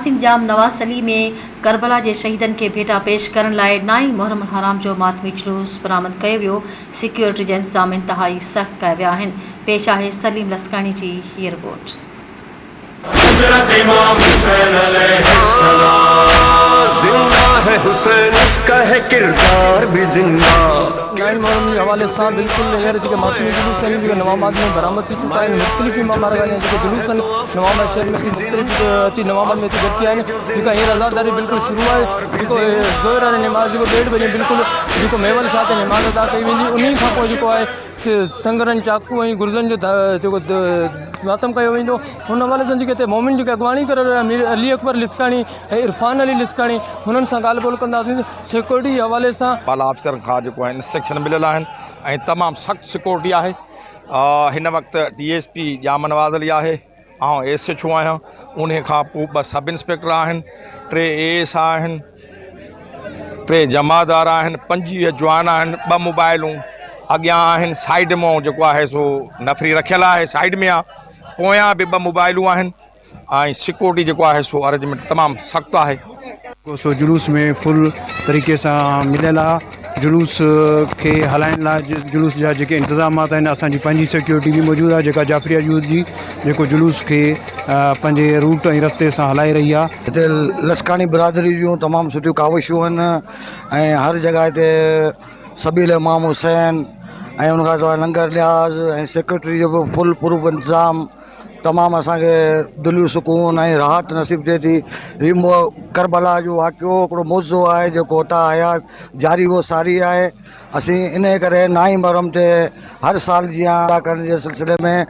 जाम नवासली में करबला के शहीदन के भेटा पेश करण लाइ 9 मुहर्रम हराम जो मातमी जुलूस बरामद कयो वियो। सिक्योरिटी जा इंतजाम इंतहाई सख्त कया विया आहिनि। पेश आहे सलीम लस्कानी जी हीअ रिपोर्ट। हुसैन उसका है किरदार भी जिंदा। 9 मुहर्रम के हवाले से बिल्कुल हींअर जेके मातमी जुलूस आहिनि जेके नवाबाद में बरामद थी चुका आहिनि। मुख़्तलिफ़ इमाम आरगान जेके जुलूस आहिनि नवाबाद शहर में मुख़्तलिफ़ अची नवाबाद में गॾु थिया आहिनि। जेका हींअर अज़ादारी बिल्कुलु शुरू आहे। जेको ज़ोहर वारी नमाज़ जेको 1:30 बजे बिल्कुलु जेको मेवल शाह ते नमाज़ अदा कई वेंदी। उन खां पोइ जेको आहे संगरन चाकू ऐं गुर्जन जो जेको मातम कयो वेंदो। हुन हवाले सां जेके हिते मोमिन जेके अॻवानी करे रहिया मीर अली अकबर लिस्काणी ऐं इरफान अली लिस्काणी हुननि सां ॻाल्हि ॿोल कंदासीं। सिक्योरिटी जे हवाले सां आला अफ़सर खां जेको आहे इंस्ट्रक्शन मिलियल आहिनि ऐं तमामु सख़्तु सिक्योरिटी आहे। हिन वक़्तु DSP जाम नवाज़ अली आहे, ऐं SHO आहियां। उन खां पोइ 2 सब इंस्पेक्टर आहिनि, 3 AS आहिनि, 3 जमादार आहिनि, 25 जवान आहिनि, 2 मोबाइलूं अॻियां आहिनि। साइड मां जेको आहे सो नफ़री रखियल आहे, साइड में आहे। पोयां बि 2 मोबाइलूं आहिनि ऐं सिक्योरिटी जेको आहे सो अरेंजमेंट तमामु सख़्तु आहे। सो जुलूस में फुल तरीक़े सां मिलियल आहे। जुलूस के हलाइण लाइ जुलूस जा जेके इंतज़ामात आहिनि असांजी पंहिंजी सिक्योरिटी बि मौजूदु आहे जेका जाफ़रिया यूथ जी जेको जुलूस खे पंहिंजे रूट ऐं रस्ते सां हलाए रही आहे। हिते लस्कानी बिरादरी जूं तमामु सुठियूं काविशूं आहिनि ऐं हर जॻह ते सबील इमाम हुसैन ऐं उनखां सवाइ लंगर न्याज़ ऐं सेक्रेटरी जो बि फुल प्रूफ इंतज़ाम तमामु असांखे दिलि सुकून ऐं राहत नसीब थिए थी। रीमो करबला जो वाक़ियो हिकिड़ो मौज़ो आहे जेको हुतां हयात जारी वो सारी आहे। असीं इन करे 9 मुहर्रम ते हर साल जीअं अदा करण जे सिलसिले में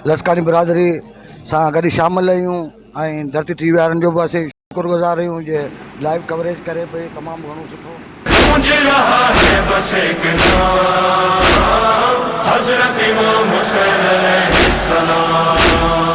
लस्कानी बिरादरी सां गॾु शामिल आहियूं ऐं धरती टीवी वारनि जो बि असीं शुक्रगुज़ार आहियूं जे लाइव कवरेज करे पई तमामु घणो सुठो। हज़रत इमाम हुसैन अलैहिस्सलाम।